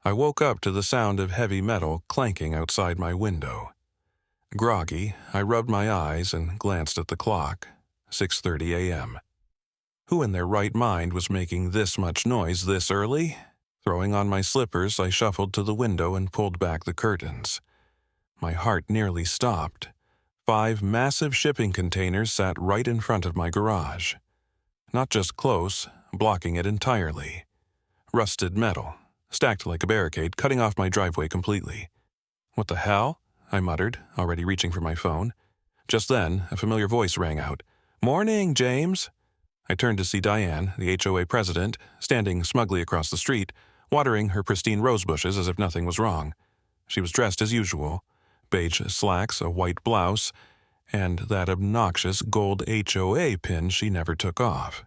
I woke up to the sound of heavy metal clanking outside my window. Groggy, I rubbed my eyes and glanced at the clock. 6:30 a.m. Who in their right mind was making this much noise this early? Throwing on my slippers, I shuffled to the window and pulled back the curtains. My heart nearly stopped. 5 massive shipping containers sat right in front of my garage. Not just close, blocking it entirely. Rusted metal, stacked like a barricade, cutting off my driveway completely. "What the hell?" I muttered, already reaching for my phone. Just then, a familiar voice rang out. "Morning, James." I turned to see Diane, the HOA president, standing smugly across the street, watering her pristine rose bushes as if nothing was wrong. She was dressed as usual, beige slacks, a white blouse, and that obnoxious gold HOA pin she never took off.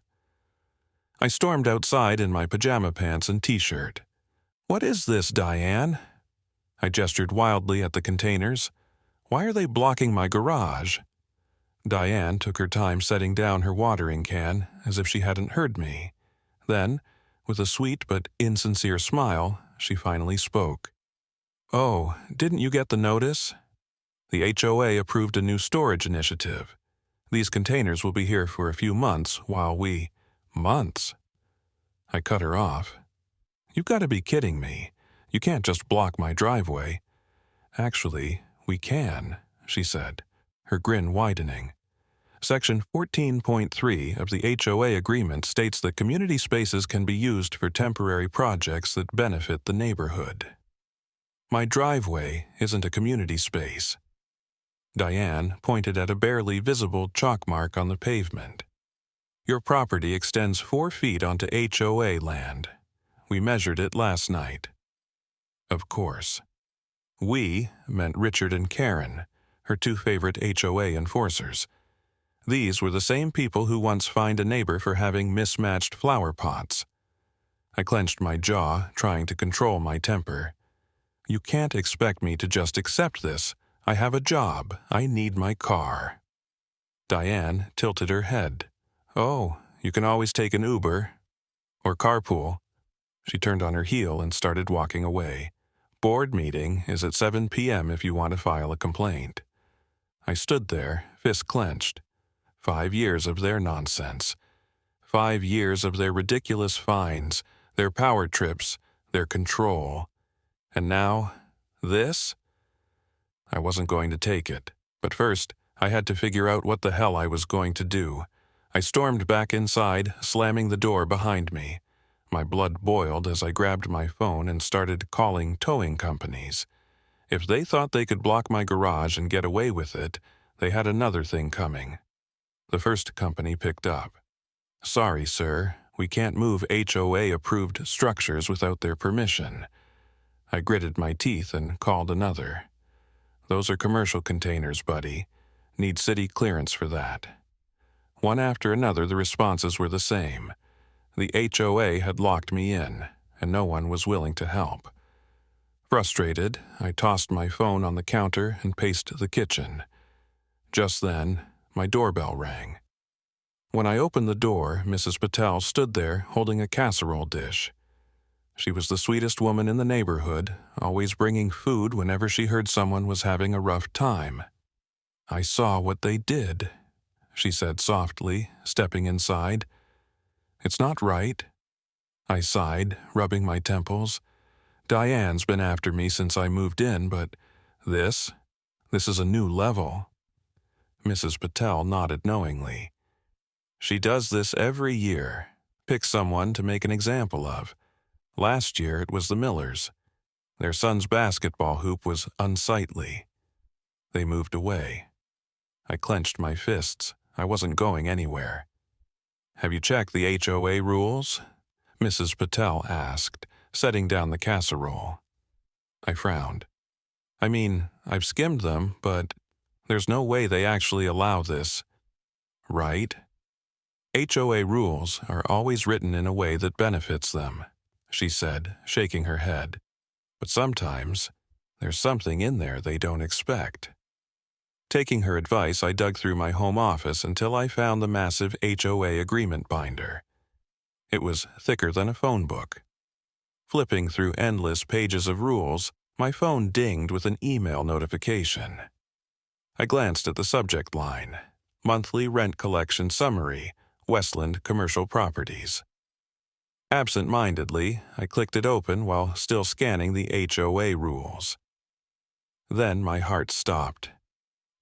I stormed outside in my pajama pants and t-shirt. "What is this, Diane?" I gestured wildly at the containers. "Why are they blocking my garage?" Diane took her time setting down her watering can, as if she hadn't heard me. Then, with a sweet but insincere smile, she finally spoke. "Oh, didn't you get the notice? The HOA approved a new storage initiative. These containers will be here for a few months while we—" "Months?" I cut her off. "You've got to be kidding me. You can't just block my driveway." "Actually, we can," she said, her grin widening. Section 14.3 of the HOA agreement states that community spaces can be used for temporary projects that benefit the neighborhood. My driveway isn't a community space. Diane pointed at a barely visible chalk mark on the pavement. "Your property extends 4 feet onto HOA land. We measured it last night." Of course. "We" meant Richard and Karen, her 2 favorite HOA enforcers. These were the same people who once fined a neighbor for having mismatched flower pots. I clenched my jaw, trying to control my temper. "You can't expect me to just accept this. I have a job. I need my car." Diane tilted her head. "Oh, you can always take an Uber. Or carpool." She turned on her heel and started walking away. "Board meeting is at 7 p.m. if you want to file a complaint." I stood there, fist clenched. 5 years of their nonsense. 5 years of their ridiculous fines, their power trips, their control. And now, this? I wasn't going to take it. But first, I had to figure out what the hell I was going to do. I stormed back inside, slamming the door behind me. My blood boiled as I grabbed my phone and started calling towing companies. If they thought they could block my garage and get away with it, they had another thing coming. The first company picked up. "Sorry, sir, we can't move HOA-approved structures without their permission." I gritted my teeth and called another. "Those are commercial containers, buddy. Need city clearance for that." One after another, the responses were the same. The HOA had locked me in, and no one was willing to help. Frustrated, I tossed my phone on the counter and paced the kitchen. Just then, my doorbell rang. When I opened the door, Mrs. Patel stood there holding a casserole dish. She was the sweetest woman in the neighborhood, always bringing food whenever she heard someone was having a rough time. "I saw what they did," she said softly, stepping inside. "It's not right." I sighed, rubbing my temples. Diane's been after me since I moved in, but this is a new level. Mrs. Patel nodded knowingly. "She does this every year, picks someone to make an example of. Last year it was the Millers. Their son's basketball hoop was unsightly. They moved away." I clenched my fists. I wasn't going anywhere. "Have you checked the HOA rules?" Mrs. Patel asked, setting down the casserole. I frowned. "I mean, I've skimmed them, but there's no way they actually allow this." "Right? HOA rules are always written in a way that benefits them," she said, shaking her head. "But sometimes, there's something in there they don't expect." Taking her advice, I dug through my home office until I found the massive HOA agreement binder. It was thicker than a phone book. Flipping through endless pages of rules, my phone dinged with an email notification. I glanced at the subject line: Monthly Rent Collection Summary, Westland Commercial Properties. Absent-mindedly, I clicked it open while still scanning the HOA rules. Then my heart stopped.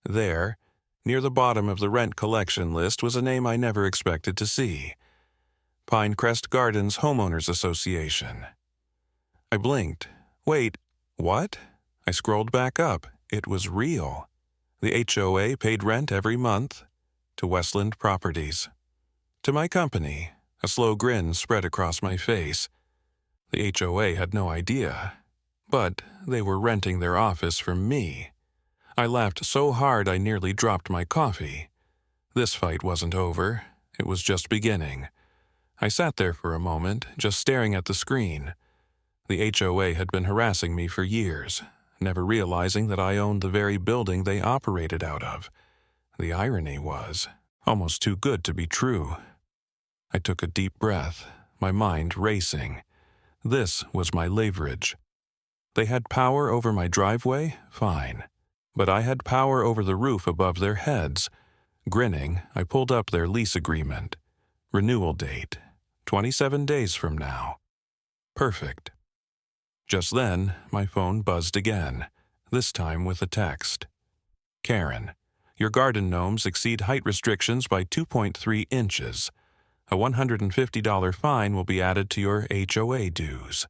There, near the bottom of the rent collection list, was a name I never expected to see: Pinecrest Gardens Homeowners Association. I blinked. Wait, what? I scrolled back up. It was real. The HOA paid rent every month to Westland Properties. To my company. A slow grin spread across my face. The HOA had no idea, but they were renting their office from me. I laughed so hard I nearly dropped my coffee. This fight wasn't over. It was just beginning. I sat there for a moment, just staring at the screen. The HOA had been harassing me for years, never realizing that I owned the very building they operated out of. The irony was almost too good to be true. I took a deep breath, my mind racing. This was my leverage. They had power over my driveway? Fine. But I had power over the roof above their heads. Grinning, I pulled up their lease agreement. Renewal date: 27 days from now. Perfect. Just then, my phone buzzed again, this time with a text. Karen, your garden gnomes exceed height restrictions by 2.3 inches. A $150 fine will be added to your HOA dues.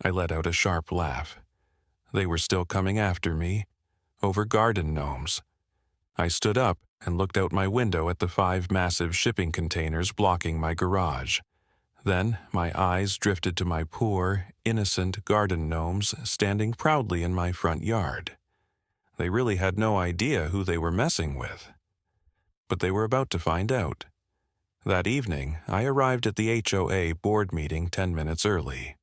I let out a sharp laugh. They were still coming after me, over garden gnomes. I stood up and looked out my window at the 5 massive shipping containers blocking my garage. Then my eyes drifted to my poor, innocent garden gnomes standing proudly in my front yard. They really had no idea who they were messing with. But they were about to find out. That evening, I arrived at the HOA board meeting 10 minutes early.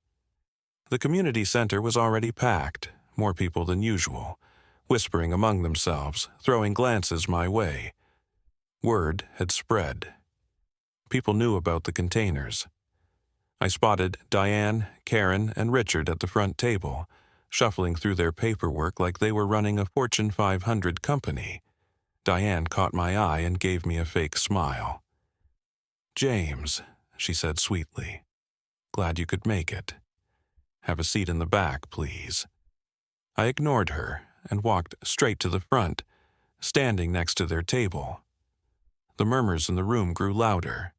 The community center was already packed, more people than usual, whispering among themselves, throwing glances my way. Word had spread. People knew about the containers. I spotted Diane, Karen, and Richard at the front table, shuffling through their paperwork like they were running a Fortune 500 company. Diane caught my eye and gave me a fake smile. "James," she said sweetly. "Glad you could make it. Have a seat in the back, please." I ignored her and walked straight to the front, standing next to their table. The murmurs in the room grew louder.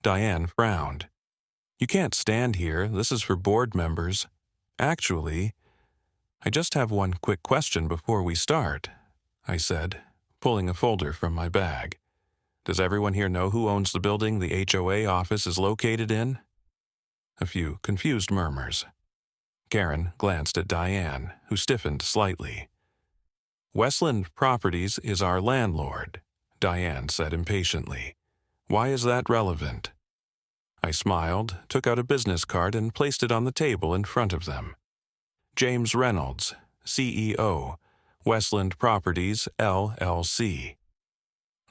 Diane frowned. "You can't stand here. This is for board members. Actually, I just have one quick question before we start," I said, pulling a folder from my bag. "Does everyone here know who owns the building the HOA office is located in?" A few confused murmurs. Karen glanced at Diane, who stiffened slightly. "Westland Properties is our landlord," Diane said impatiently. "Why is that relevant?" I smiled, took out a business card and placed it on the table in front of them. "James Reynolds, CEO, Westland Properties, LLC."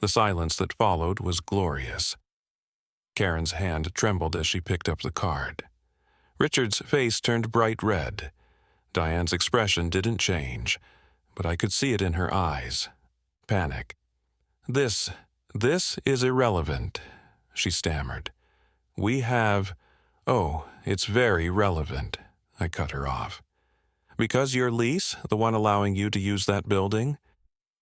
The silence that followed was glorious. Karen's hand trembled as she picked up the card. Richard's face turned bright red. Diane's expression didn't change, but I could see it in her eyes. Panic. This is irrelevant," she stammered. "Oh, it's very relevant," I cut her off. "Because your lease, the one allowing you to use that building,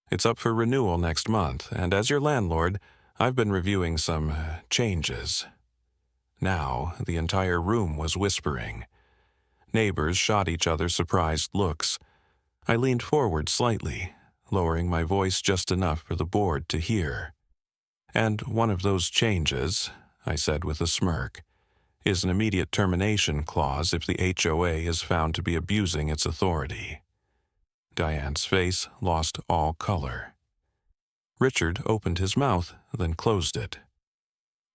it's up for renewal next month, and as your landlord, I've been reviewing some changes." Now, the entire room was whispering. Neighbors shot each other surprised looks. I leaned forward slightly, lowering my voice just enough for the board to hear. "And one of those changes," I said with a smirk, "is an immediate termination clause if the HOA is found to be abusing its authority." Diane's face lost all color. Richard opened his mouth, then closed it.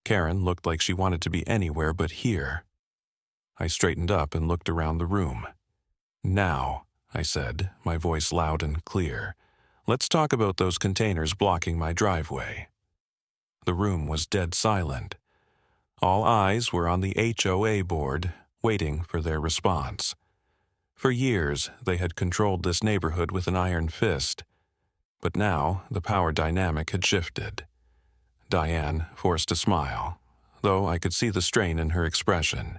Karen looked like she wanted to be anywhere but here. I straightened up and looked around the room. "Now," I said, my voice loud and clear, "let's talk about those containers blocking my driveway." The room was dead silent. All eyes were on the HOA board, waiting for their response. For years, they had controlled this neighborhood with an iron fist, but now the power dynamic had shifted. Diane forced a smile, though I could see the strain in her expression.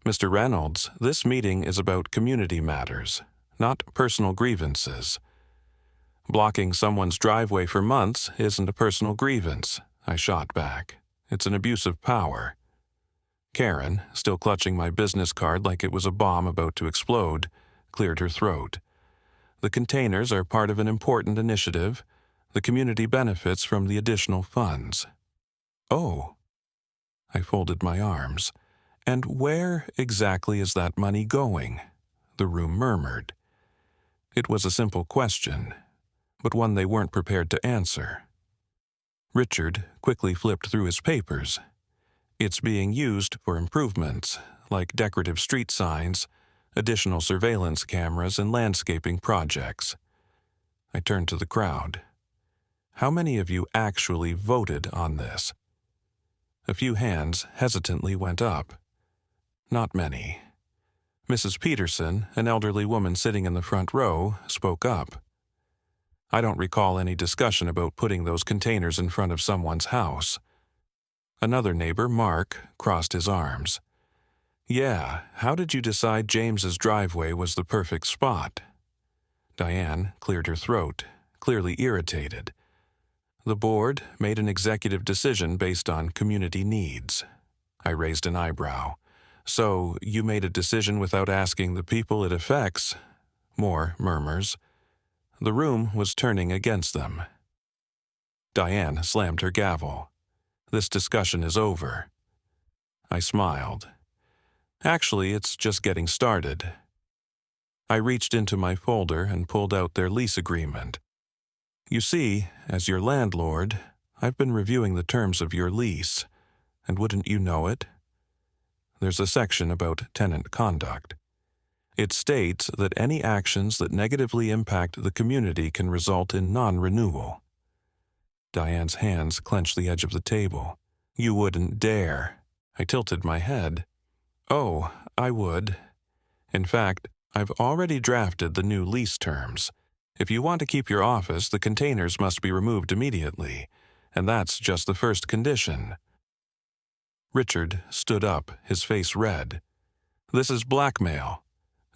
"Mr. Reynolds, this meeting is about community matters, not personal grievances. Blocking someone's driveway for months isn't a personal grievance," I shot back. "It's an abuse of power." Karen, still clutching my business card like it was a bomb about to explode, cleared her throat. "The containers are part of an important initiative. The community benefits from the additional funds." "Oh." I folded my arms. "And where exactly is that money going?" The room murmured. It was a simple question, but one they weren't prepared to answer. Richard quickly flipped through his papers. "It's being used for improvements, like decorative street signs, additional surveillance cameras, and landscaping projects." I turned to the crowd. "How many of you actually voted on this?" A few hands hesitantly went up. Not many. Mrs. Peterson, an elderly woman sitting in the front row, spoke up. "I don't recall any discussion about putting those containers in front of someone's house." Another neighbor, Mark, crossed his arms. "Yeah, how did you decide James's driveway was the perfect spot?" Diane cleared her throat, clearly irritated. "The board made an executive decision based on community needs." I raised an eyebrow. "So you made a decision without asking the people it affects?" More murmurs. The room was turning against them. Diane slammed her gavel. "This discussion is over." I smiled. "Actually, it's just getting started." I reached into my folder and pulled out their lease agreement. "You see, as your landlord, I've been reviewing the terms of your lease, and wouldn't you know it? There's a section about tenant conduct. It states that any actions that negatively impact the community can result in non-renewal." Diane's hands clenched the edge of the table. "You wouldn't dare." I tilted my head. "Oh, I would. In fact, I've already drafted the new lease terms. If you want to keep your office, the containers must be removed immediately, and that's just the first condition." Richard stood up, his face red. "This is blackmail."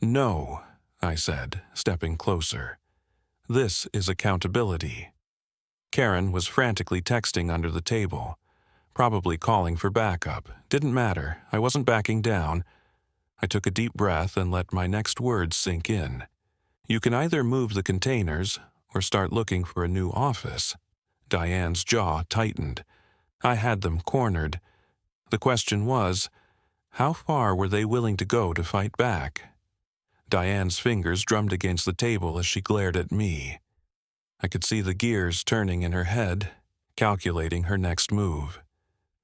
"No," I said, stepping closer. "This is accountability." Karen was frantically texting under the table, probably calling for backup. Didn't matter. I wasn't backing down. I took a deep breath and let my next words sink in. "You can either move the containers or start looking for a new office." Diane's jaw tightened. I had them cornered. The question was, how far were they willing to go to fight back? Diane's fingers drummed against the table as she glared at me. I could see the gears turning in her head, calculating her next move.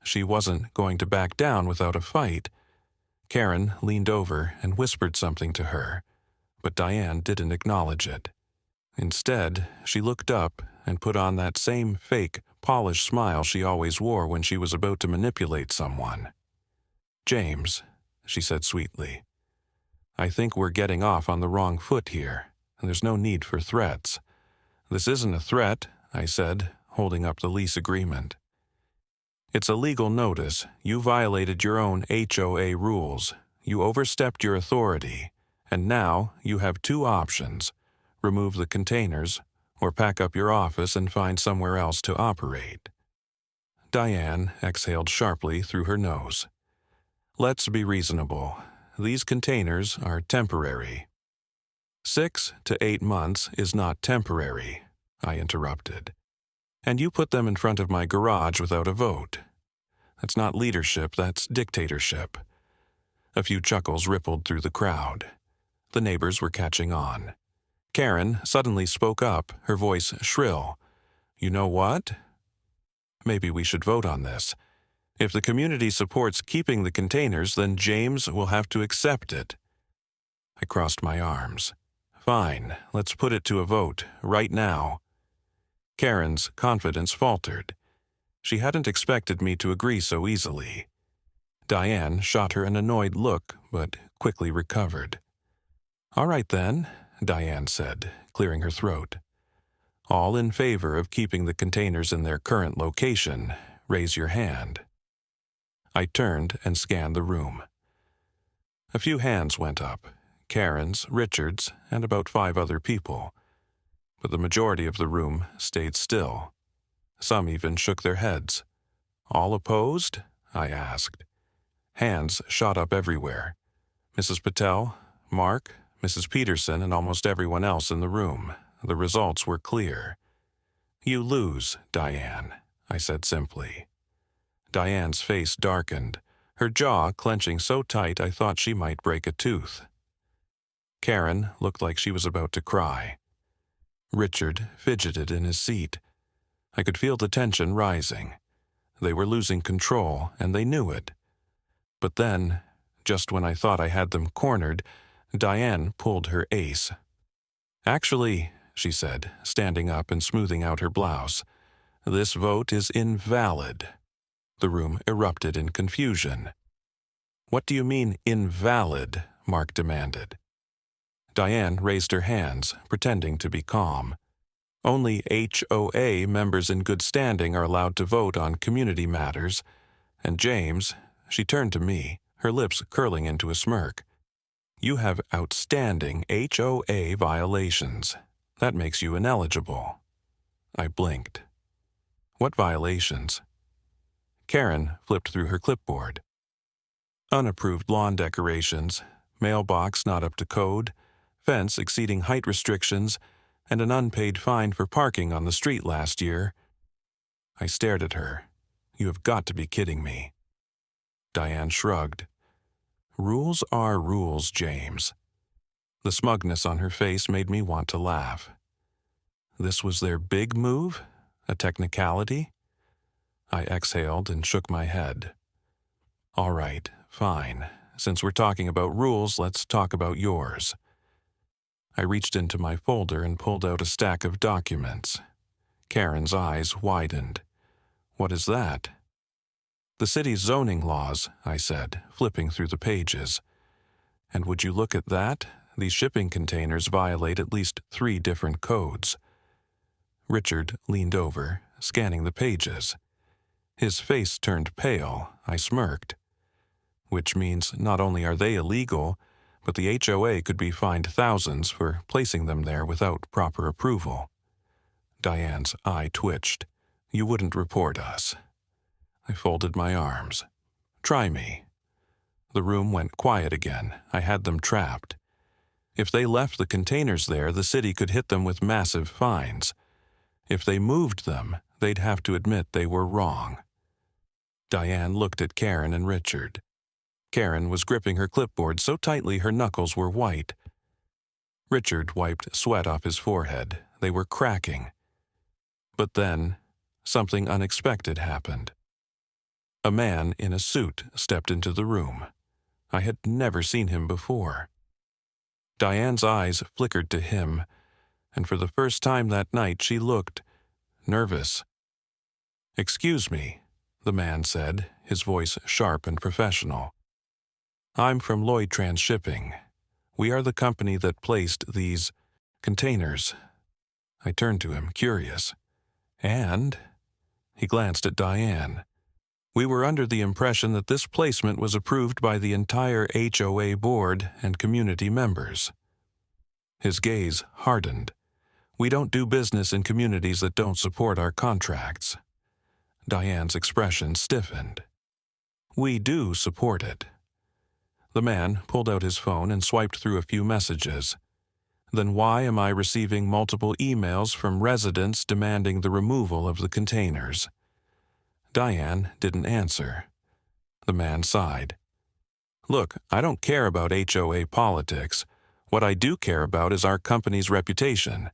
She wasn't going to back down without a fight. Karen leaned over and whispered something to her, but Diane didn't acknowledge it. Instead, she looked up and put on that same fake, polished smile she always wore when she was about to manipulate someone. "James," she said sweetly, "I think we're getting off on the wrong foot here, and there's no need for threats." "This isn't a threat," I said, holding up the lease agreement. "It's a legal notice. You violated your own HOA rules. You overstepped your authority, and now you have two options: remove the containers or pack up your office and find somewhere else to operate." Diane exhaled sharply through her nose. "Let's be reasonable. These containers are temporary." 6 to 8 months is not temporary," I interrupted. "And you put them in front of my garage without a vote. That's not leadership, that's dictatorship." A few chuckles rippled through the crowd. The neighbors were catching on. Karen suddenly spoke up, her voice shrill. "You know what? Maybe we should vote on this. If the community supports keeping the containers, then James will have to accept it." I crossed my arms. "Fine, let's put it to a vote, right now." Karen's confidence faltered. She hadn't expected me to agree so easily. Diane shot her an annoyed look, but quickly recovered. "All right then," Diane said, clearing her throat. "All in favor of keeping the containers in their current location, raise your hand." I turned and scanned the room. A few hands went up, Karen's, Richard's, and about 5 other people. But the majority of the room stayed still. Some even shook their heads. "All opposed?" I asked. Hands shot up everywhere. Mrs. Patel, Mark, Mrs. Peterson, and almost everyone else in the room. The results were clear. "You lose, Diane," I said simply. Diane's face darkened, her jaw clenching so tight I thought she might break a tooth. Karen looked like she was about to cry. Richard fidgeted in his seat. I could feel the tension rising. They were losing control, and they knew it. But then, just when I thought I had them cornered, Diane pulled her ace. "Actually," she said, standing up and smoothing out her blouse, "this vote is invalid." The room erupted in confusion. "What do you mean, invalid?" Mark demanded. Diane raised her hands, pretending to be calm. "Only HOA members in good standing are allowed to vote on community matters, and James," she turned to me, her lips curling into a smirk, "you have outstanding HOA violations. That makes you ineligible." I blinked. "What violations?" Karen flipped through her clipboard. "Unapproved lawn decorations, mailbox not up to code, fence exceeding height restrictions, and an unpaid fine for parking on the street last year." I stared at her. "You have got to be kidding me." Diane shrugged. "Rules are rules, James." The smugness on her face made me want to laugh. This was their big move? A technicality? I exhaled and shook my head. "All right, fine. Since we're talking about rules, let's talk about yours." I reached into my folder and pulled out a stack of documents. Karen's eyes widened. "What is that?" "The city's zoning laws," I said, flipping through the pages. "And would you look at that? These shipping containers violate at least 3 different codes." Richard leaned over, scanning the pages. His face turned pale. I smirked. "Which means not only are they illegal, but the HOA could be fined thousands for placing them there without proper approval." Diane's eye twitched. "You wouldn't report us." I folded my arms. "Try me." The room went quiet again. I had them trapped. If they left the containers there, the city could hit them with massive fines. If they moved them, they'd have to admit they were wrong. Diane looked at Karen and Richard. Karen was gripping her clipboard so tightly her knuckles were white. Richard wiped sweat off his forehead. They were cracking. But then, something unexpected happened. A man in a suit stepped into the room. I had never seen him before. Diane's eyes flickered to him, and for the first time that night she looked nervous. "Excuse me," the man said, his voice sharp and professional. "I'm from Lloyd Transshipping. We are the company that placed these containers." I turned to him, curious. "And?" He glanced at Diane. "We were under the impression that this placement was approved by the entire HOA board and community members." His gaze hardened. "We don't do business in communities that don't support our contracts." Diane's expression stiffened. "We do support it." The man pulled out his phone and swiped through a few messages. "Then why am I receiving multiple emails from residents demanding the removal of the containers?" Diane didn't answer. The man sighed. "Look, I don't care about HOA politics. What I do care about is our company's reputation.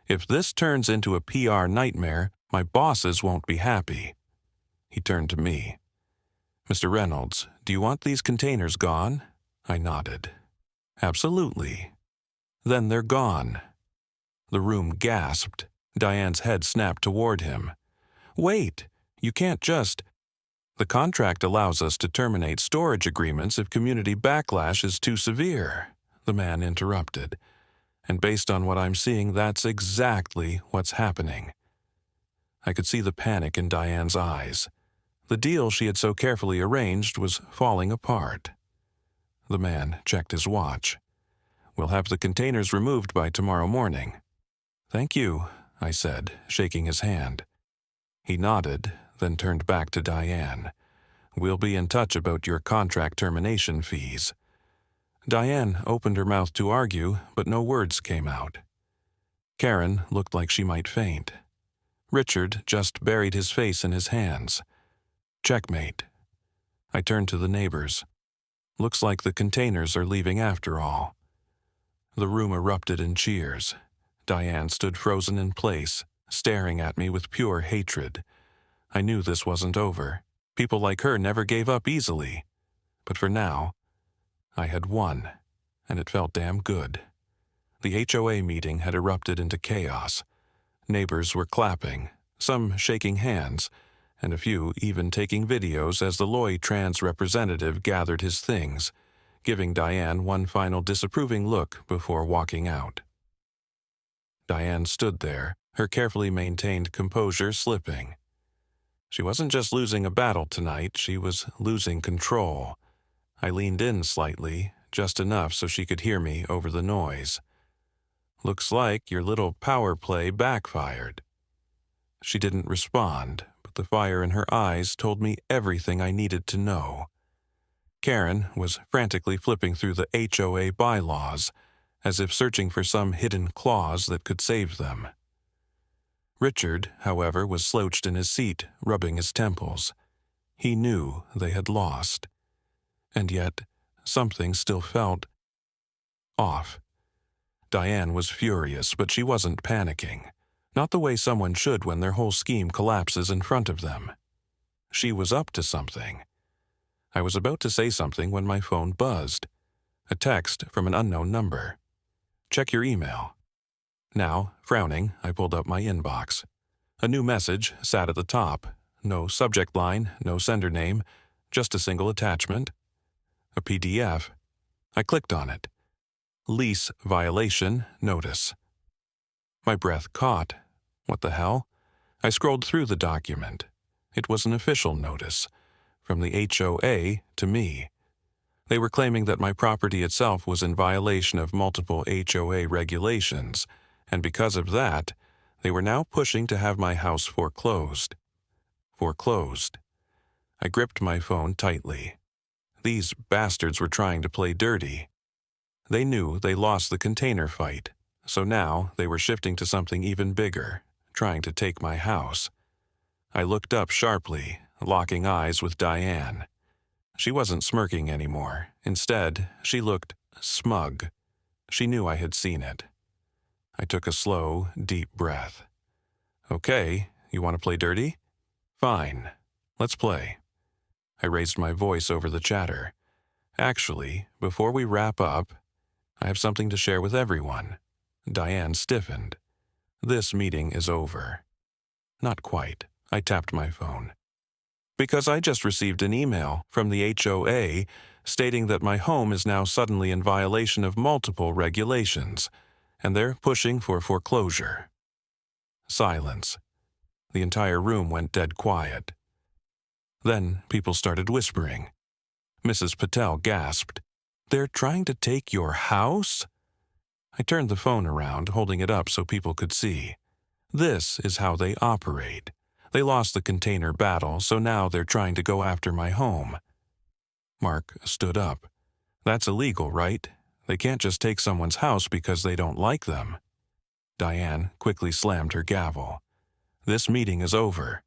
If this turns into a PR nightmare, my bosses won't be happy." He turned to me. "Mr. Reynolds, do you want these containers gone?" I nodded. "Absolutely." "Then they're gone." The room gasped. Diane's head snapped toward him. "Wait! You can't just—" The contract allows us to terminate storage agreements if community backlash is too severe, the man interrupted. And based on what I'm seeing, that's exactly what's happening. I could see the panic in Diane's eyes. The deal she had so carefully arranged was falling apart. The man checked his watch. We'll have the containers removed by tomorrow morning. Thank you, I said, shaking his hand. He nodded, then turned back to Diane. We'll be in touch about your contract termination fees. Diane opened her mouth to argue, but no words came out. Karen looked like she might faint. Richard just buried his face in his hands. Checkmate. I turned to the neighbors. Looks like the containers are leaving after all. The room erupted in cheers. Diane stood frozen in place, staring at me with pure hatred. I knew this wasn't over. People like her never gave up easily. But for now, I had won, and it felt damn good. The HOA meeting had erupted into chaos. Neighbors were clapping, some shaking hands, and a few even taking videos as the Loy trans representative gathered his things, giving Diane one final disapproving look before walking out. Diane stood there, her carefully maintained composure slipping. She wasn't just losing a battle tonight, she was losing control. I leaned in slightly, just enough so she could hear me over the noise. Looks like your little power play backfired. She didn't respond, but the fire in her eyes told me everything I needed to know. Karen was frantically flipping through the HOA bylaws, as if searching for some hidden clause that could save them. Richard, however, was slouched in his seat, rubbing his temples. He knew they had lost. And yet, something still felt off. Diane was furious, but she wasn't panicking. Not the way someone should when their whole scheme collapses in front of them. She was up to something. I was about to say something when my phone buzzed. A text from an unknown number. Check your email. Now, frowning, I pulled up my inbox. A new message sat at the top. No subject line, no sender name, just a single attachment. A PDF. I clicked on it. Lease violation notice. My breath caught. What the hell? I scrolled through the document. It was an official notice, from the HOA to me. They were claiming that my property itself was in violation of multiple HOA regulations, and because of that, they were now pushing to have my house foreclosed. Foreclosed. I gripped my phone tightly. These bastards were trying to play dirty. They knew they lost the container fight, so now they were shifting to something even bigger, trying to take my house. I looked up sharply, locking eyes with Diane. She wasn't smirking anymore. Instead, she looked smug. She knew I had seen it. I took a slow, deep breath. Okay, you want to play dirty? Fine, let's play. I raised my voice over the chatter. Actually, before we wrap up, I have something to share with everyone. Diane stiffened. This meeting is over. Not quite. I tapped my phone. Because I just received an email from the HOA stating that my home is now suddenly in violation of multiple regulations, and they're pushing for foreclosure. Silence. The entire room went dead quiet. Then people started whispering. Mrs. Patel gasped. They're trying to take your house? I turned the phone around, holding it up so people could see. This is how they operate. They lost the container battle, so now they're trying to go after my home. Mark stood up. That's illegal, right? They can't just take someone's house because they don't like them. Diane quickly slammed her gavel. This meeting is over.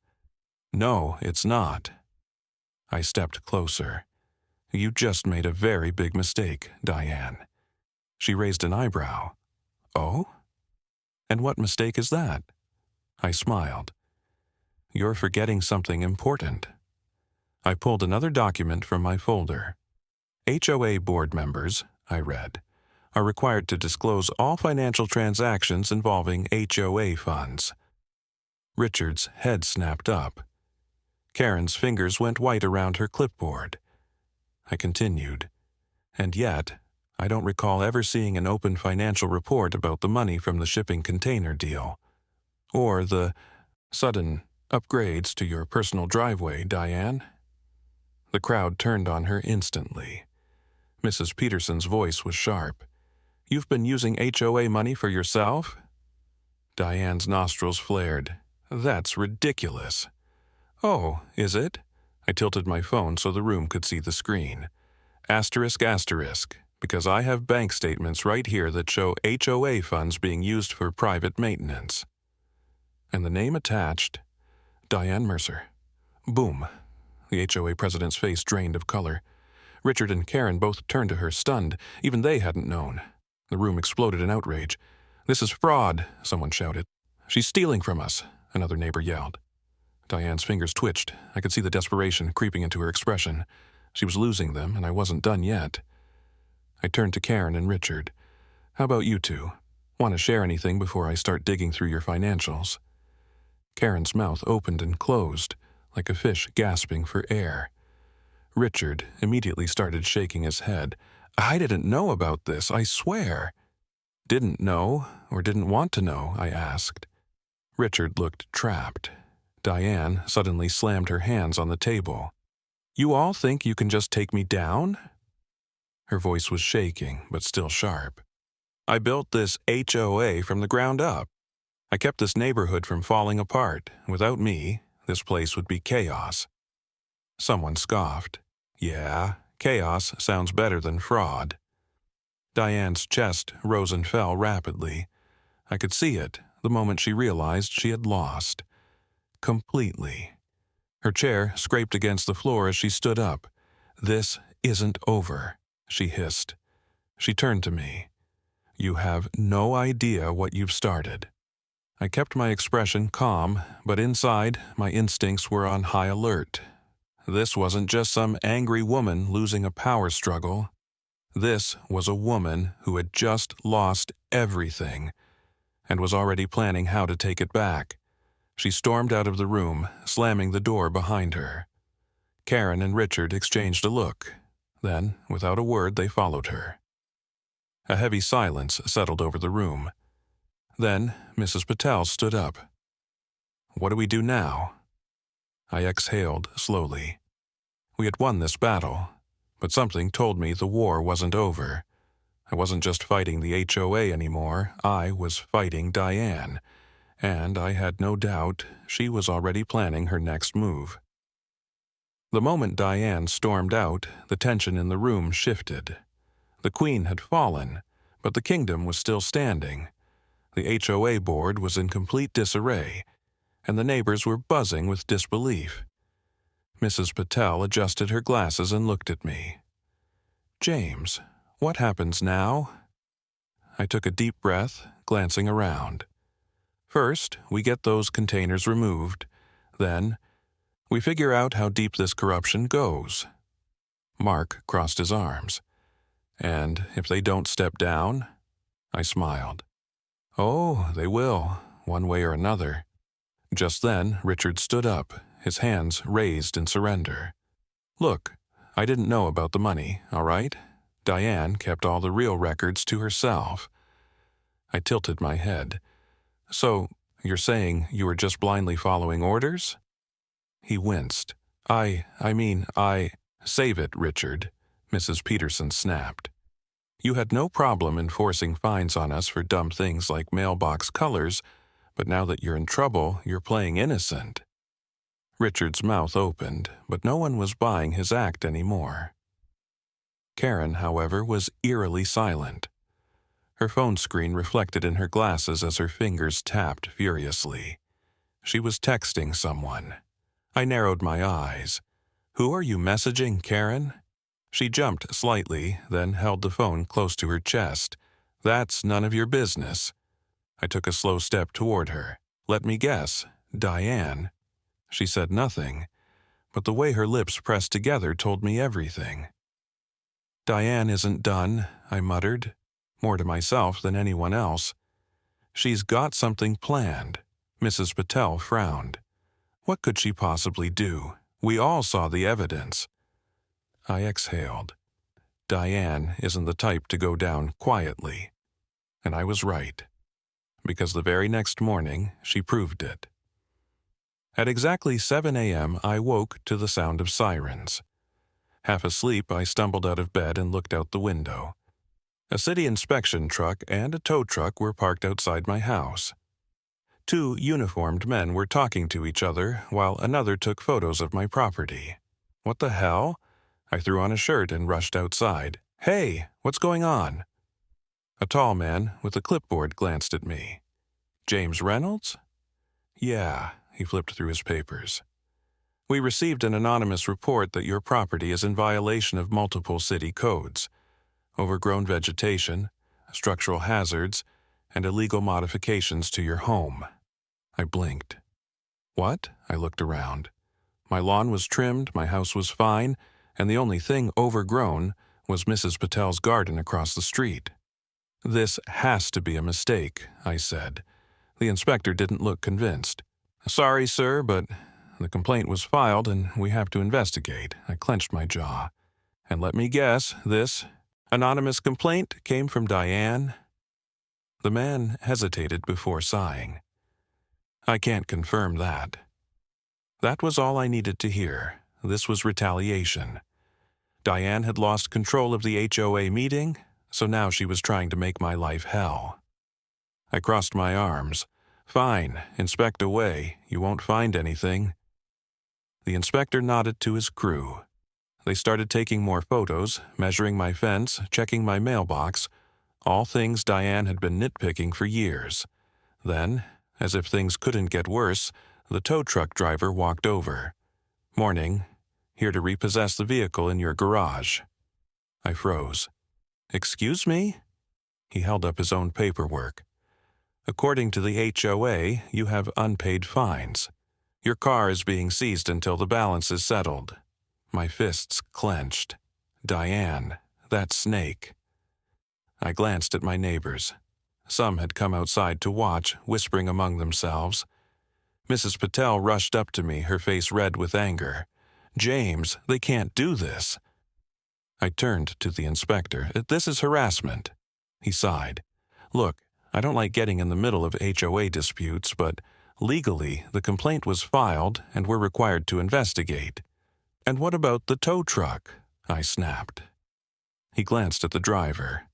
No, it's not. I stepped closer. You just made a very big mistake, Diane. She raised an eyebrow. Oh? And what mistake is that? I smiled. You're forgetting something important. I pulled another document from my folder. HOA board members, I read, are required to disclose all financial transactions involving HOA funds. Richard's head snapped up. Karen's fingers went white around her clipboard. I continued. And yet, I don't recall ever seeing an open financial report about the money from the shipping container deal. Or the sudden upgrades to your personal driveway, Diane. The crowd turned on her instantly. Mrs. Peterson's voice was sharp. You've been using HOA money for yourself? Diane's nostrils flared. That's ridiculous. Oh, is it? I tilted my phone so the room could see the screen. Asterisk, asterisk, because I have bank statements right here that show HOA funds being used for private maintenance. And the name attached, Diane Mercer. Boom. The HOA president's face drained of color. Richard and Karen both turned to her, stunned. Even they hadn't known. The room exploded in outrage. This is fraud, someone shouted. She's stealing from us, another neighbor yelled. Diane's fingers twitched. I could see the desperation creeping into her expression. She was losing them, and I wasn't done yet. I turned to Karen and Richard. How about you two? Want to share anything before I start digging through your financials? Karen's mouth opened and closed, like a fish gasping for air. Richard immediately started shaking his head. I didn't know about this, I swear. Didn't know, or didn't want to know, I asked. Richard looked trapped. Diane suddenly slammed her hands on the table. You all think you can just take me down? Her voice was shaking, but still sharp. I built this HOA from the ground up. I kept this neighborhood from falling apart. Without me, this place would be chaos. Someone scoffed. Yeah, chaos sounds better than fraud. Diane's chest rose and fell rapidly. I could see it the moment she realized she had lost. Completely. Her chair scraped against the floor as she stood up. This isn't over, she hissed. She turned to me. You have no idea what you've started. I kept my expression calm, but inside, my instincts were on high alert. This wasn't just some angry woman losing a power struggle. This was a woman who had just lost everything and was already planning how to take it back. She stormed out of the room, slamming the door behind her. Karen and Richard exchanged a look. Then, without a word, they followed her. A heavy silence settled over the room. Then, Mrs. Patel stood up. What do we do now? I exhaled slowly. We had won this battle, but something told me the war wasn't over. I wasn't just fighting the HOA anymore, I was fighting Diane, and I had no doubt she was already planning her next move. The moment Diane stormed out, the tension in the room shifted. The queen had fallen, but the kingdom was still standing. The HOA board was in complete disarray, and the neighbors were buzzing with disbelief. Mrs. Patel adjusted her glasses and looked at me. James, what happens now? I took a deep breath, glancing around. First, we get those containers removed. Then, we figure out how deep this corruption goes. Mark crossed his arms. And if they don't step down? I smiled. Oh, they will, one way or another. Just then, Richard stood up, his hands raised in surrender. Look, I didn't know about the money, all right? Diane kept all the real records to herself. I tilted my head. So, you're saying you were just blindly following orders? He winced. I Save it, Richard, Mrs. Peterson snapped. You had no problem enforcing fines on us for dumb things like mailbox colors, but now that you're in trouble, you're playing innocent. Richard's mouth opened, but no one was buying his act anymore. Karen, however, was eerily silent. Her phone screen reflected in her glasses as her fingers tapped furiously. She was texting someone. I narrowed my eyes. Who are you messaging, Karen? She jumped slightly, then held the phone close to her chest. That's none of your business. I took a slow step toward her. Let me guess, Diane. She said nothing, but the way her lips pressed together told me everything. Diane isn't done, I muttered, more to myself than anyone else. She's got something planned. Mrs. Patel frowned. What could she possibly do? We all saw the evidence. I exhaled. Diane isn't the type to go down quietly. And I was right, because the very next morning she proved it. At exactly 7 a.m., I woke to the sound of sirens. Half asleep, I stumbled out of bed and looked out the window. A city inspection truck and a tow truck were parked outside my house. 2 uniformed men were talking to each other while another took photos of my property. What the hell? I threw on a shirt and rushed outside. Hey, what's going on? A tall man with a clipboard glanced at me. James Reynolds? Yeah, he flipped through his papers. We received an anonymous report that your property is in violation of multiple city codes. Overgrown vegetation, structural hazards, and illegal modifications to your home. I blinked. What? I looked around. My lawn was trimmed, my house was fine, and the only thing overgrown was Mrs. Patel's garden across the street. This has to be a mistake, I said. The inspector didn't look convinced. Sorry, sir, but the complaint was filed and we have to investigate. I clenched my jaw. And let me guess, this anonymous complaint came from Diane? The man hesitated before sighing. I can't confirm that. That was all I needed to hear. This was retaliation. Diane had lost control of the HOA meeting, so now she was trying to make my life hell. I crossed my arms. Fine, inspect away. You won't find anything. The inspector nodded to his crew. They started taking more photos, measuring my fence, checking my mailbox, all things Diane had been nitpicking for years. Then, as if things couldn't get worse, the tow truck driver walked over. Morning. Here to repossess the vehicle in your garage. I froze. Excuse me? He held up his own paperwork. According to the HOA, you have unpaid fines. Your car is being seized until the balance is settled. My fists clenched. Diane, that snake. I glanced at my neighbors. Some had come outside to watch, whispering among themselves. Mrs. Patel rushed up to me, her face red with anger. James, they can't do this. I turned to the inspector. This is harassment. He sighed. Look, I don't like getting in the middle of HOA disputes, but legally the complaint was filed and we're required to investigate. And what about the tow truck? I snapped. He glanced at the driver.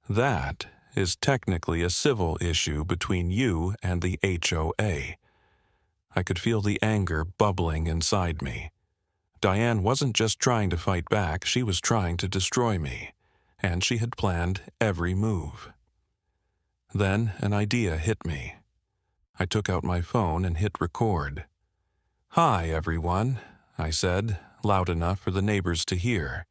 That is technically a civil issue between you and the HOA. I could feel the anger bubbling inside me. Diane wasn't just trying to fight back, she was trying to destroy me, and she had planned every move. Then an idea hit me. I took out my phone and hit record. Hi, everyone, I said, loud enough for the neighbors to hear.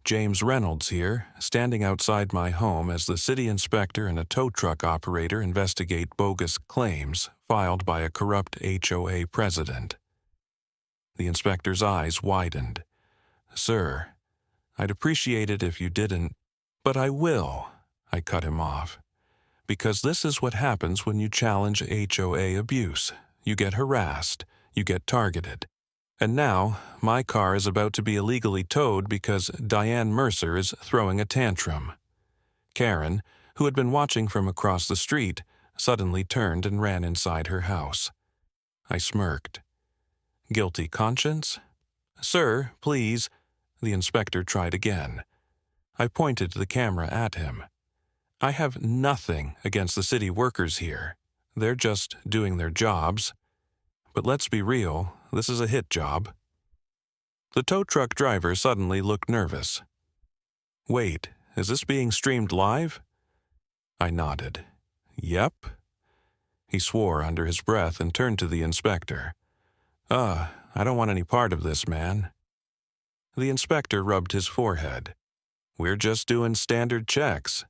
James Reynolds here, standing outside my home as the city inspector and a tow truck operator investigate bogus claims filed by a corrupt HOA president. The inspector's eyes widened. Sir, I'd appreciate it if you didn't, but I will, I cut him off. Because this is what happens when you challenge HOA abuse. You get harassed, you get targeted. And now, my car is about to be illegally towed because Diane Mercer is throwing a tantrum. Karen, who had been watching from across the street, suddenly turned and ran inside her house. I smirked. Guilty conscience? Sir, please. The inspector tried again. I pointed the camera at him. I have nothing against the city workers here. They're just doing their jobs. But let's be real, this is a hit job. The tow truck driver suddenly looked nervous. Wait, is this being streamed live? I nodded. Yep. He swore under his breath and turned to the inspector. I don't want any part of this, man. The inspector rubbed his forehead. We're just doing standard checks.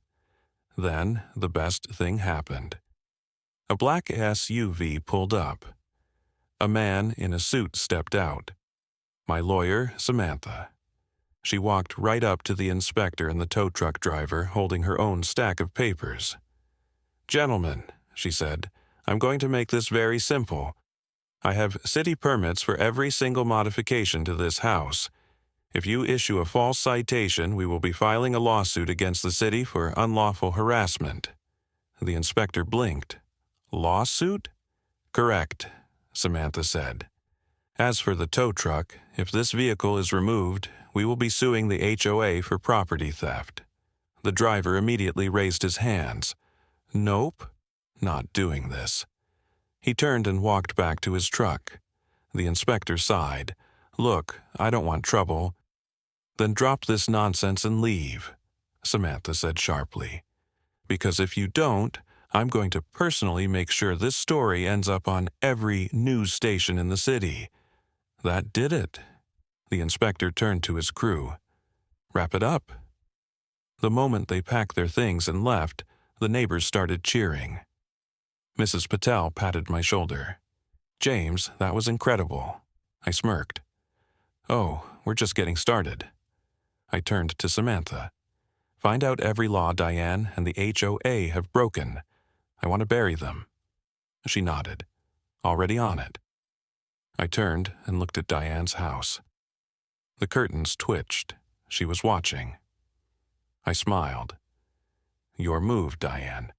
Then the best thing happened. A black SUV pulled up. A man in a suit stepped out. My lawyer, Samantha. She walked right up to the inspector and the tow truck driver, holding her own stack of papers. Gentlemen, she said, I'm going to make this very simple. I have city permits for every single modification to this house. If you issue a false citation, we will be filing a lawsuit against the city for unlawful harassment." The inspector blinked. "Lawsuit?" "Correct," Samantha said. "As for the tow truck, if this vehicle is removed, we will be suing the HOA for property theft." The driver immediately raised his hands. "Nope, not doing this." He turned and walked back to his truck. The inspector sighed. "Look, I don't want trouble." "Then drop this nonsense and leave," Samantha said sharply. "Because if you don't, I'm going to personally make sure this story ends up on every news station in the city." That did it. The inspector turned to his crew. "Wrap it up." The moment they packed their things and left, the neighbors started cheering. Mrs. Patel patted my shoulder. "James, that was incredible." I smirked. "Oh, we're just getting started." I turned to Samantha. "Find out every law Diane and the HOA have broken. I want to bury them." She nodded. "Already on it." I turned and looked at Diane's house. The curtains twitched. She was watching. I smiled. "Your move, Diane."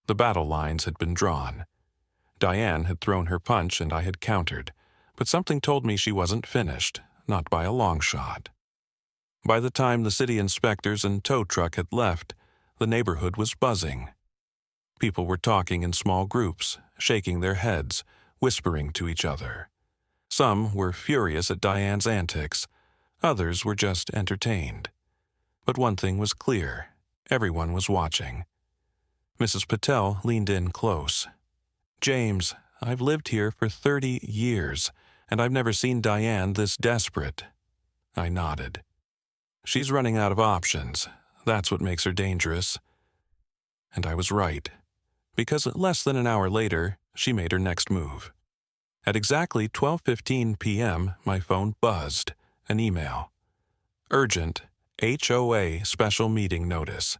The battle lines had been drawn. Diane had thrown her punch and I had countered, but something told me she wasn't finished, not by a long shot. By the time the city inspectors and tow truck had left, the neighborhood was buzzing. People were talking in small groups, shaking their heads, whispering to each other. Some were furious at Diane's antics. Others were just entertained. But one thing was clear. Everyone was watching. Mrs. Patel leaned in close. "James, I've lived here for 30 years, and I've never seen Diane this desperate." I nodded. "She's running out of options. That's what makes her dangerous." And I was right, because less than an hour later, she made her next move. At exactly 12:15 p.m., my phone buzzed. An email. "Urgent. HOA special meeting notice."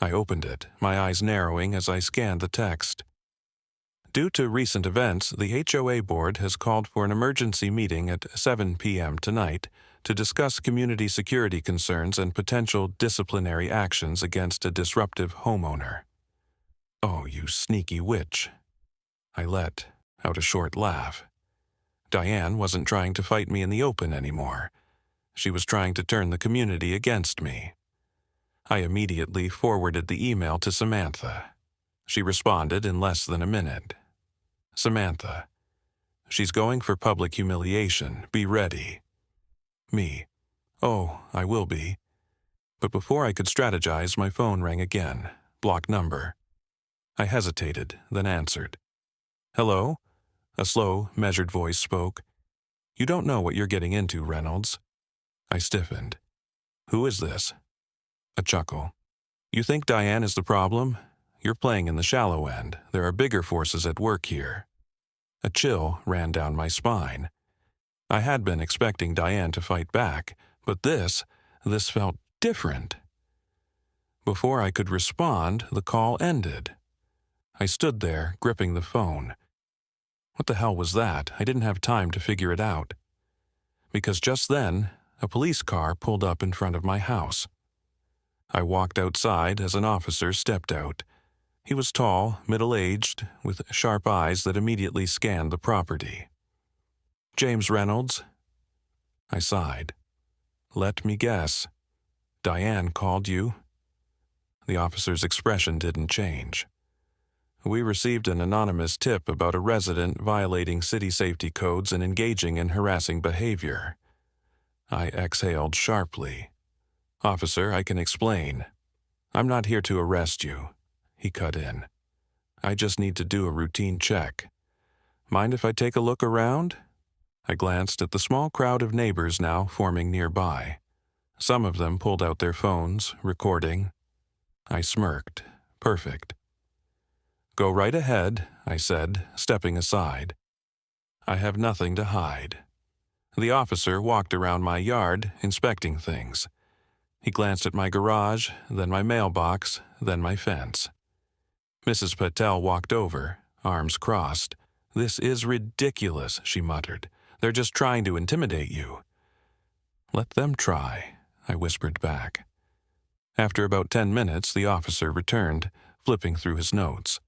I opened it, my eyes narrowing as I scanned the text. "Due to recent events, the HOA board has called for an emergency meeting at 7 p.m. tonight to discuss community security concerns and potential disciplinary actions against a disruptive homeowner." Oh, you sneaky witch. I let out a short laugh. Diane wasn't trying to fight me in the open anymore. She was trying to turn the community against me. I immediately forwarded the email to Samantha. She responded in less than a minute. "Samantha, she's going for public humiliation. Be ready." Me. "Oh, I will be." But before I could strategize, my phone rang again. Blocked number. I hesitated, then answered. "Hello?" A slow, measured voice spoke. "You don't know what you're getting into, Reynolds." I stiffened. "Who is this?" A chuckle. "You think Diane is the problem? You're playing in the shallow end. There are bigger forces at work here." A chill ran down my spine. I had been expecting Diane to fight back, but this felt different. Before I could respond, the call ended. I stood there, gripping the phone. What the hell was that? I didn't have time to figure it out. Because just then, a police car pulled up in front of my house. I walked outside as an officer stepped out. He was tall, middle-aged, with sharp eyes that immediately scanned the property. "James Reynolds?" I sighed. "Let me guess. Diane called you?" The officer's expression didn't change. "We received an anonymous tip about a resident violating city safety codes and engaging in harassing behavior." I exhaled sharply. "Officer, I can explain. I'm not here to arrest you," he cut in. "I just need to do a routine check. Mind if I take a look around?" I glanced at the small crowd of neighbors now forming nearby. Some of them pulled out their phones, recording. I smirked. Perfect. "Go right ahead," I said, stepping aside. "I have nothing to hide." The officer walked around my yard, inspecting things. He glanced at my garage, then my mailbox, then my fence. Mrs. Patel walked over, arms crossed, "This is ridiculous," she muttered. "They're just trying to intimidate you." "Let them try," I whispered back. After about 10 minutes, the officer returned, flipping through his notes.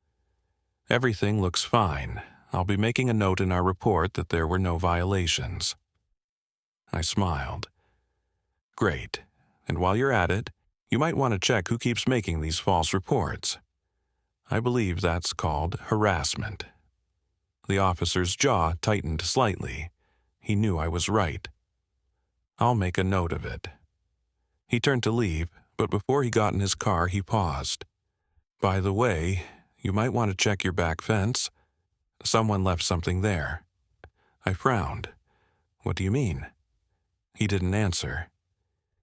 "Everything looks fine. I'll be making a note in our report that there were no violations." I smiled. "Great. And while you're at it, you might want to check who keeps making these false reports. I believe that's called harassment." The officer's jaw tightened slightly. He knew I was right. "I'll make a note of it." He turned to leave, but before he got in his car, he paused. "By the way, you might want to check your back fence. Someone left something there." I frowned. "What do you mean?" He didn't answer.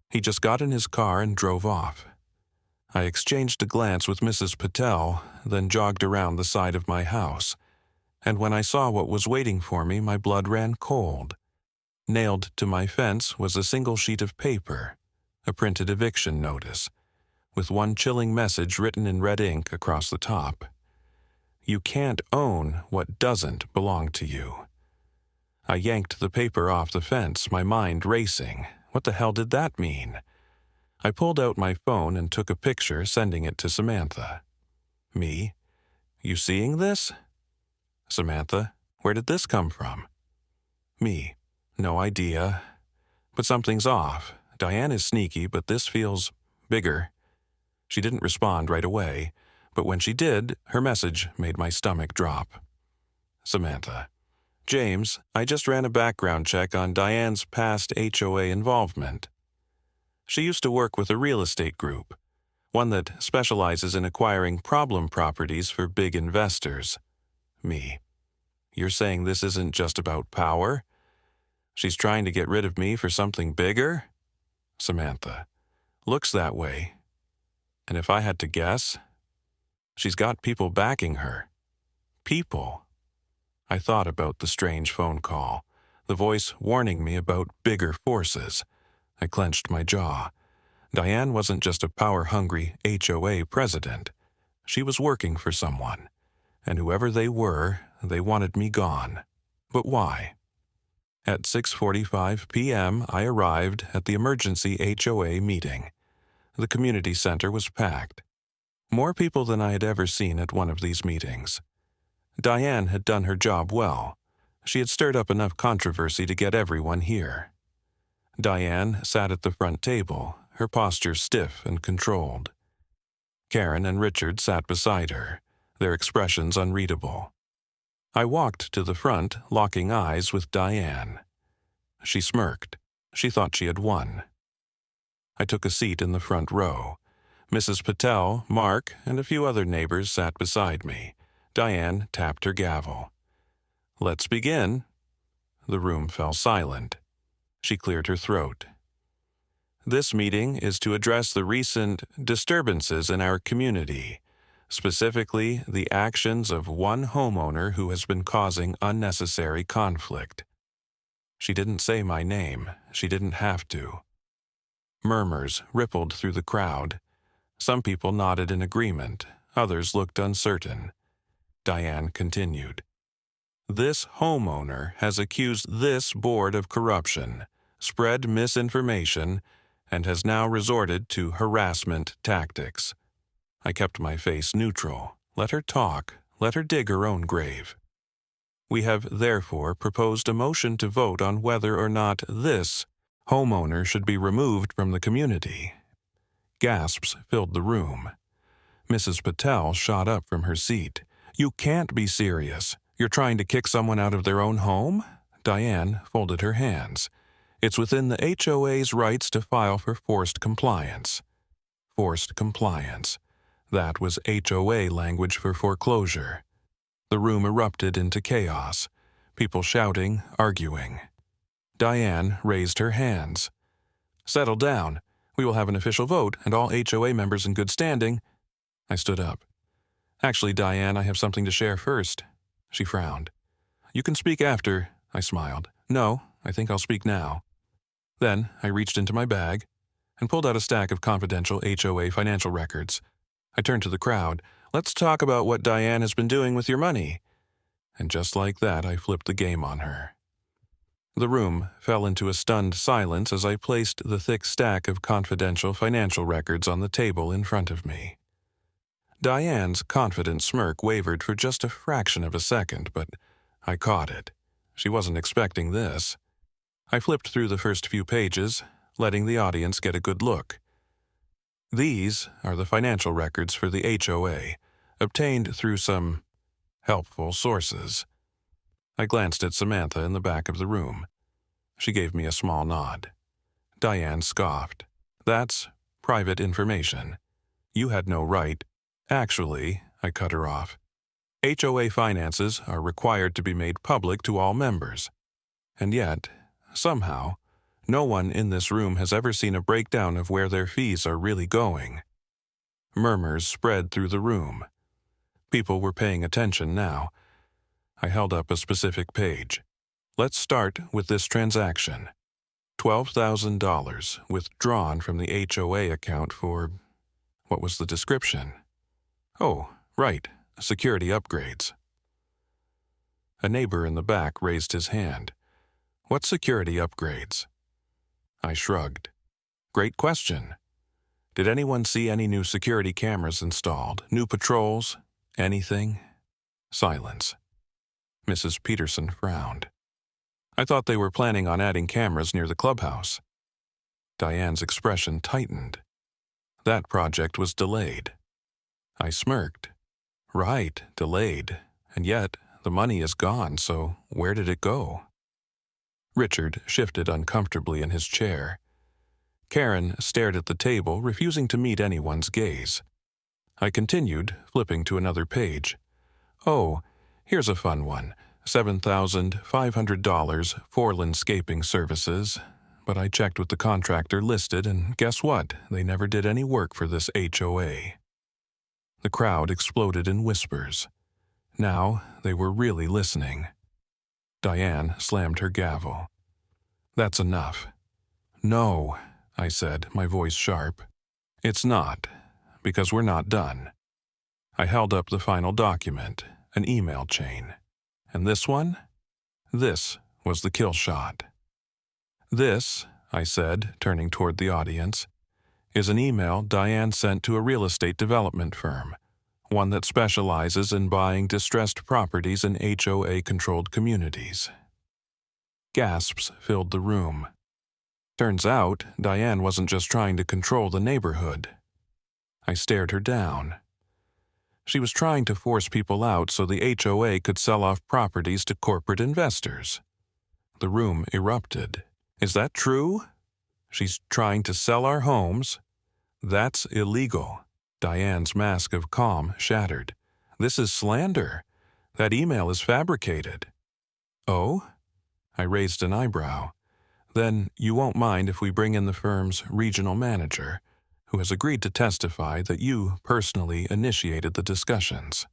He just got in his car and drove off. I exchanged a glance with Mrs. Patel, then jogged around the side of my house. And when I saw what was waiting for me, my blood ran cold. Nailed to my fence was a single sheet of paper, a printed eviction notice, with one chilling message written in red ink across the top. "You can't own what doesn't belong to you." I yanked the paper off the fence, my mind racing. What the hell did that mean? I pulled out my phone and took a picture, sending it to Samantha. "Me? You seeing this?" "Samantha, where did this come from?" "Me? No idea. But something's off. Diane is sneaky, but this feels bigger." She didn't respond right away, but when she did, her message made my stomach drop. "Samantha, James, I just ran a background check on Diane's past HOA involvement. She used to work with a real estate group, one that specializes in acquiring problem properties for big investors." Me. "You're saying this isn't just about power? She's trying to get rid of me for something bigger?" Samantha. "Looks that way. And if I had to guess, she's got people backing her." People? I thought about the strange phone call, the voice warning me about bigger forces. I clenched my jaw. Diane wasn't just a power-hungry HOA president. She was working for someone. And whoever they were, they wanted me gone. But why? At 6:45 p.m., I arrived at the emergency HOA meeting. The community center was packed. More people than I had ever seen at one of these meetings. Diane had done her job well. She had stirred up enough controversy to get everyone here. Diane sat at the front table, her posture stiff and controlled. Karen and Richard sat beside her, their expressions unreadable. I walked to the front, locking eyes with Diane. She smirked. She thought she had won. I took a seat in the front row. Mrs. Patel, Mark, and a few other neighbors sat beside me. Diane tapped her gavel. "Let's begin." The room fell silent. She cleared her throat. "This meeting is to address the recent disturbances in our community, specifically the actions of one homeowner who has been causing unnecessary conflict." She didn't say my name. She didn't have to. Murmurs rippled through the crowd. Some people nodded in agreement. Others looked uncertain. Diane continued. "This homeowner has accused this board of corruption, spread misinformation, and has now resorted to harassment tactics." I kept my face neutral. Let her talk. Let her dig her own grave. "We have therefore proposed a motion to vote on whether or not this homeowner should be removed from the community." Gasps filled the room. Mrs. Patel shot up from her seat. "You can't be serious. You're trying to kick someone out of their own home?" Diane folded her hands. "It's within the HOA's rights to file for forced compliance." Forced compliance. That was HOA language for foreclosure. The room erupted into chaos. People shouting, arguing. Diane raised her hands. "Settle down. We will have an official vote, and all HOA members in good standing." I stood up. "Actually, Diane, I have something to share first." She frowned. "You can speak after," I smiled. "No, I think I'll speak now." Then I reached into my bag and pulled out a stack of confidential HOA financial records. I turned to the crowd. "Let's talk about what Diane has been doing with your money." and just like that I flipped the game on her. The room fell into a stunned silence as I placed the thick stack of confidential financial records on the table in front of me. Diane's confident smirk wavered for just a fraction of a second, but I caught it. She wasn't expecting this. I flipped through the first few pages, letting the audience get a good look. These are the financial records for the HOA, obtained through some helpful sources. I glanced at Samantha in the back of the room. She gave me a small nod. Diane scoffed. That's private information. You had no right. Actually, I cut her off. HOA finances are required to be made public to all members. And yet, somehow, no one in this room has ever seen a breakdown of where their fees are really going. Murmurs spread through the room. People were paying attention now. I held up a specific page. Let's start with this transaction. $12,000 withdrawn from the HOA account for... What was the description? Oh, right, security upgrades. A neighbor in the back raised his hand. What security upgrades? I shrugged. Great question. Did anyone see any new security cameras installed? New patrols? Anything? Silence. Mrs. Peterson frowned. I thought they were planning on adding cameras near the clubhouse. Diane's expression tightened. That project was delayed. I smirked. Right, delayed. And yet, the money is gone, so where did it go? Richard shifted uncomfortably in his chair. Karen stared at the table, refusing to meet anyone's gaze. I continued, flipping to another page. Oh, here's a fun one. $7,500 for landscaping services. But I checked with the contractor listed, and guess what? They never did any work for this HOA. The crowd exploded in whispers. Now they were really listening. Diane slammed her gavel. That's enough. No, I said, my voice sharp. It's not, because we're not done. I held up the final document, an email chain. And this one? This was the kill shot. This, I said, turning toward the audience, is an email Diane sent to a real estate development firm, one that specializes in buying distressed properties in HOA-controlled communities. Gasps filled the room. Turns out, Diane wasn't just trying to control the neighborhood. I stared her down. She was trying to force people out so the HOA could sell off properties to corporate investors. The room erupted. Is that true? She's trying to sell our homes? That's illegal. Diane's mask of calm shattered. This is slander. That email is fabricated. Oh? I raised an eyebrow. Then you won't mind if we bring in the firm's regional manager, who has agreed to testify that you personally initiated the discussions.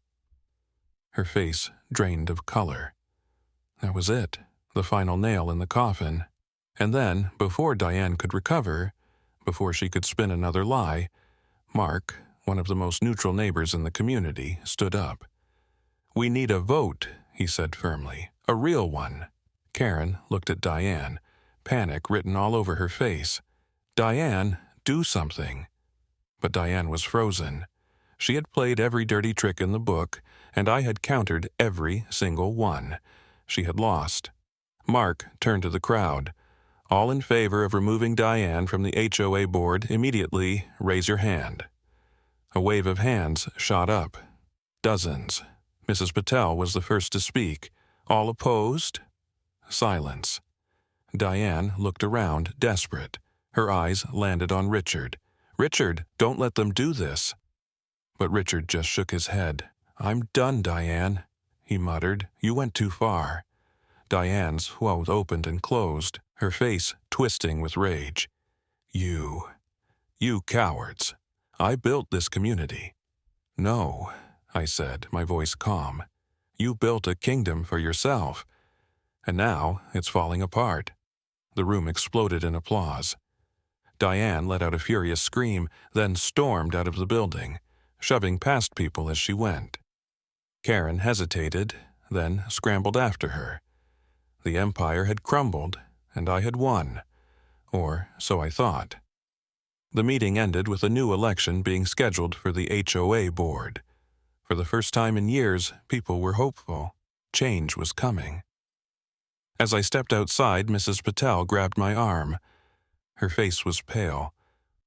Her face drained of color. That was it, the final nail in the coffin. And then, before Diane could recover, before she could spin another lie, Mark, one of the most neutral neighbors in the community, stood up. We need a vote, he said firmly, a real one. Karen looked at Diane, panic written all over her face. Diane, do something. But Diane was frozen. She had played every dirty trick in the book, and I had countered every single one. She had lost. Mark turned to the crowd. All in favor of removing Diane from the HOA board immediately raise your hand. A wave of hands shot up. Dozens. Mrs. Patel was the first to speak. All opposed? Silence. Diane looked around, desperate. Her eyes landed on Richard. Richard, don't let them do this. But Richard just shook his head. I'm done, Diane, he muttered. You went too far. Diane's mouth opened and closed, her face twisting with rage. You cowards. I built this community. No, I said, my voice calm. You built a kingdom for yourself. And now it's falling apart. The room exploded in applause. Diane let out a furious scream, then stormed out of the building, shoving past people as she went. Karen hesitated, then scrambled after her. The empire had crumbled, and I had won. Or so I thought. The meeting ended with a new election being scheduled for the HOA board. For the first time in years, people were hopeful. Change was coming. As I stepped outside, Mrs. Patel grabbed my arm. Her face was pale.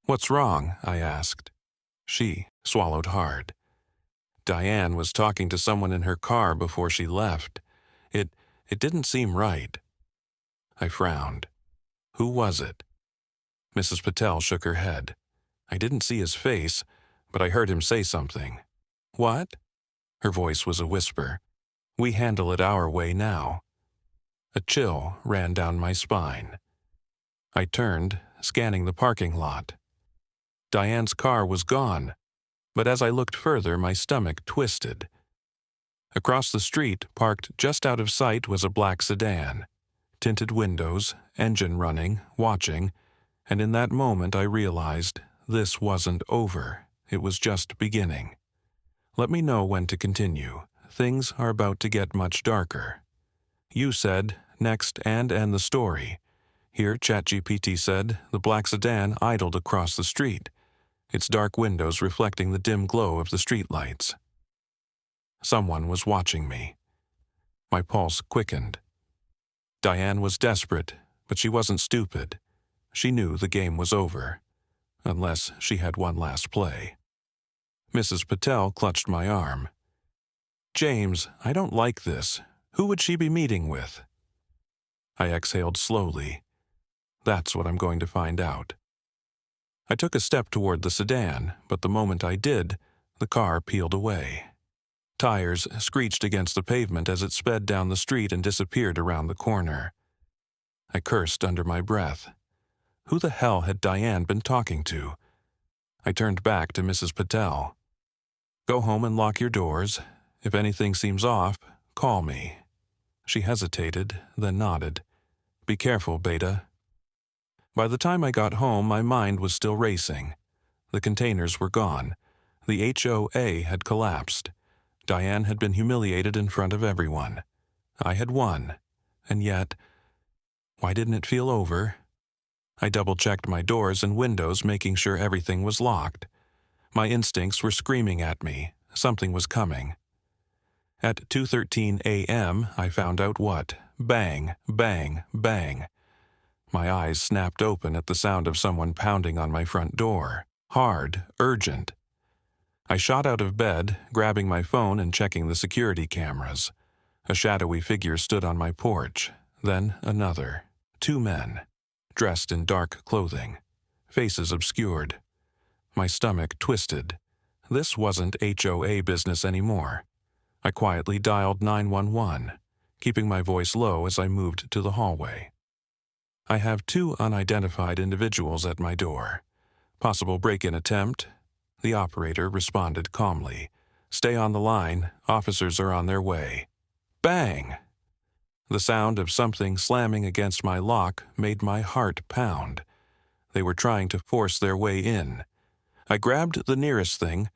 "What's wrong?" I asked. She swallowed hard. Diane was talking to someone in her car before she left. It didn't seem right. I frowned. Who was it? Mrs. Patel shook her head. I didn't see his face, but I heard him say something. "What?" Her voice was a whisper. "We handle it our way now." A chill ran down my spine. I turned, scanning the parking lot. Diane's car was gone, but as I looked further, my stomach twisted. Across the street, parked just out of sight, was a black sedan. Tinted windows, engine running, watching, and in that moment I realized this wasn't over. It was just beginning. Let me know when to continue. Things are about to get much darker. You said, next and end the story. Here, ChatGPT said, the black sedan idled across the street, its dark windows reflecting the dim glow of the streetlights. Someone was watching me. My pulse quickened. Diane was desperate, but she wasn't stupid. She knew the game was over, unless she had one last play. Mrs. Patel clutched my arm. "James, I don't like this. Who would she be meeting with?" I exhaled slowly. That's what I'm going to find out. I took a step toward the sedan, but the moment I did, the car peeled away. Tires screeched against the pavement as it sped down the street and disappeared around the corner. I cursed under my breath. Who the hell had Diane been talking to? I turned back to Mrs. Patel. "Go home and lock your doors. If anything seems off, call me." She hesitated, then nodded. "Be careful, Beta." By the time I got home, my mind was still racing. The containers were gone. The HOA had collapsed. Diane had been humiliated in front of everyone. I had won. And yet, why didn't it feel over? I double-checked my doors and windows, making sure everything was locked. My instincts were screaming at me. Something was coming. At 2:13 a.m., I found out what. Bang, bang, bang. My eyes snapped open at the sound of someone pounding on my front door. Hard, urgent. I shot out of bed, grabbing my phone and checking the security cameras. A shadowy figure stood on my porch. Then another. 2 men, dressed in dark clothing, faces obscured. My stomach twisted. This wasn't HOA business anymore. I quietly dialed 911, keeping my voice low as I moved to the hallway. "I have 2 unidentified individuals at my door. Possible break-in attempt." The operator responded calmly. "Stay on the line. Officers are on their way." Bang! The sound of something slamming against my lock made my heart pound. They were trying to force their way in. I grabbed the nearest thing,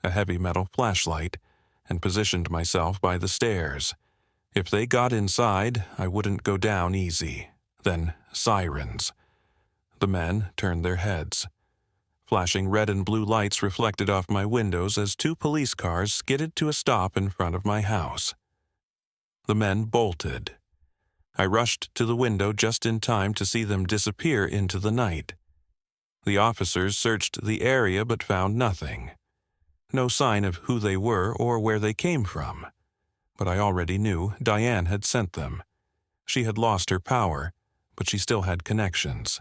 a heavy metal flashlight, and positioned myself by the stairs. If they got inside, I wouldn't go down easy. Then sirens. The men turned their heads. Flashing red and blue lights reflected off my windows as 2 police cars skidded to a stop in front of my house. The men bolted. I rushed to the window just in time to see them disappear into the night. The officers searched the area but found nothing. No sign of who they were or where they came from. But I already knew Diane had sent them. She had lost her power, but she still had connections.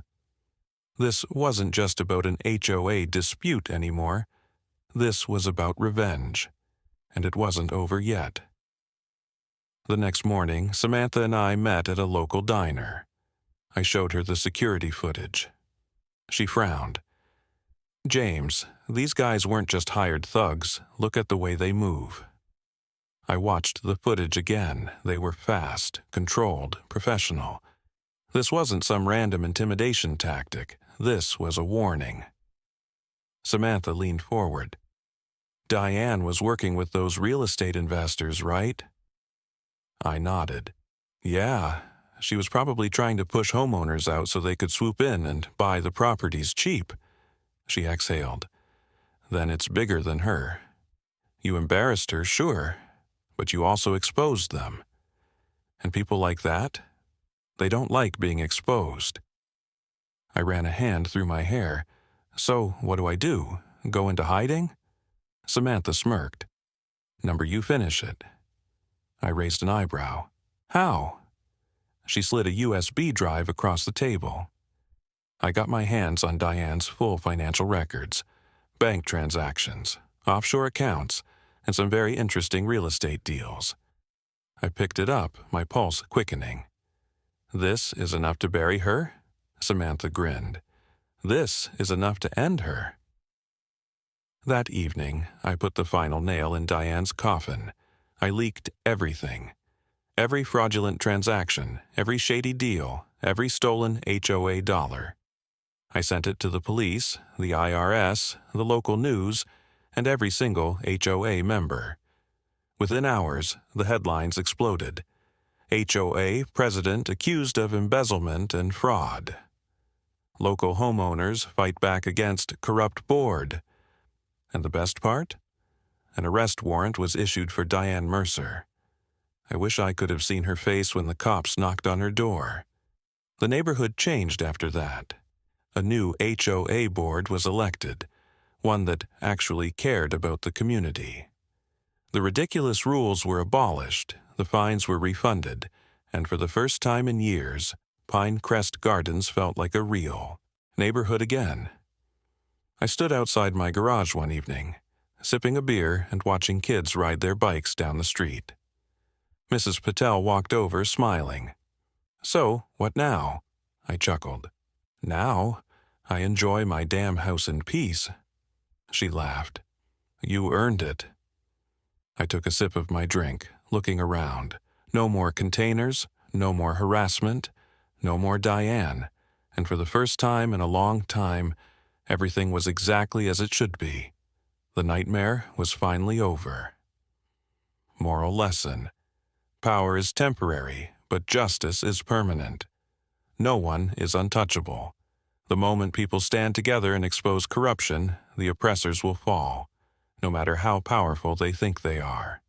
This wasn't just about an HOA dispute anymore. This was about revenge. And it wasn't over yet. The next morning, Samantha and I met at a local diner. I showed her the security footage. She frowned. "James, these guys weren't just hired thugs. Look at the way they move." I watched the footage again. They were fast, controlled, professional. This wasn't some random intimidation tactic. This was a warning. Samantha leaned forward. "Diane was working with those real estate investors, right?" I nodded. Yeah, she was probably trying to push homeowners out so they could swoop in and buy the properties cheap. She exhaled. Then it's bigger than her. You embarrassed her, sure, but you also exposed them. And people like that, they don't like being exposed. I ran a hand through my hair. So, what do? Go into hiding? Samantha smirked. Number you finish it. I raised an eyebrow. How? She slid a USB drive across the table. I got my hands on Diane's full financial records, bank transactions, offshore accounts, and some very interesting real estate deals. I picked it up, my pulse quickening. This is enough to bury her? Samantha grinned. This is enough to end her. That evening, I put the final nail in Diane's coffin. I leaked everything. Every fraudulent transaction, every shady deal, every stolen HOA dollar. I sent it to the police, the IRS, the local news, and every single HOA member. Within hours, the headlines exploded. HOA president accused of embezzlement and fraud. Local homeowners fight back against corrupt board. And the best part? An arrest warrant was issued for Diane Mercer. I wish I could have seen her face when the cops knocked on her door. The neighborhood changed after that. A new HOA board was elected, one that actually cared about the community. The ridiculous rules were abolished, the fines were refunded, and for the first time in years, Pinecrest Gardens felt like a real neighborhood again. I stood outside my garage one evening, sipping a beer and watching kids ride their bikes down the street. Mrs. Patel walked over, smiling. So, what now? I chuckled. Now, I enjoy my damn house in peace. She laughed. You earned it. I took a sip of my drink, looking around. No more containers, no more harassment, no more Diane, and for the first time in a long time, everything was exactly as it should be. The nightmare was finally over. Moral lesson. Power is temporary, but justice is permanent. No one is untouchable. The moment people stand together and expose corruption, the oppressors will fall, no matter how powerful they think they are.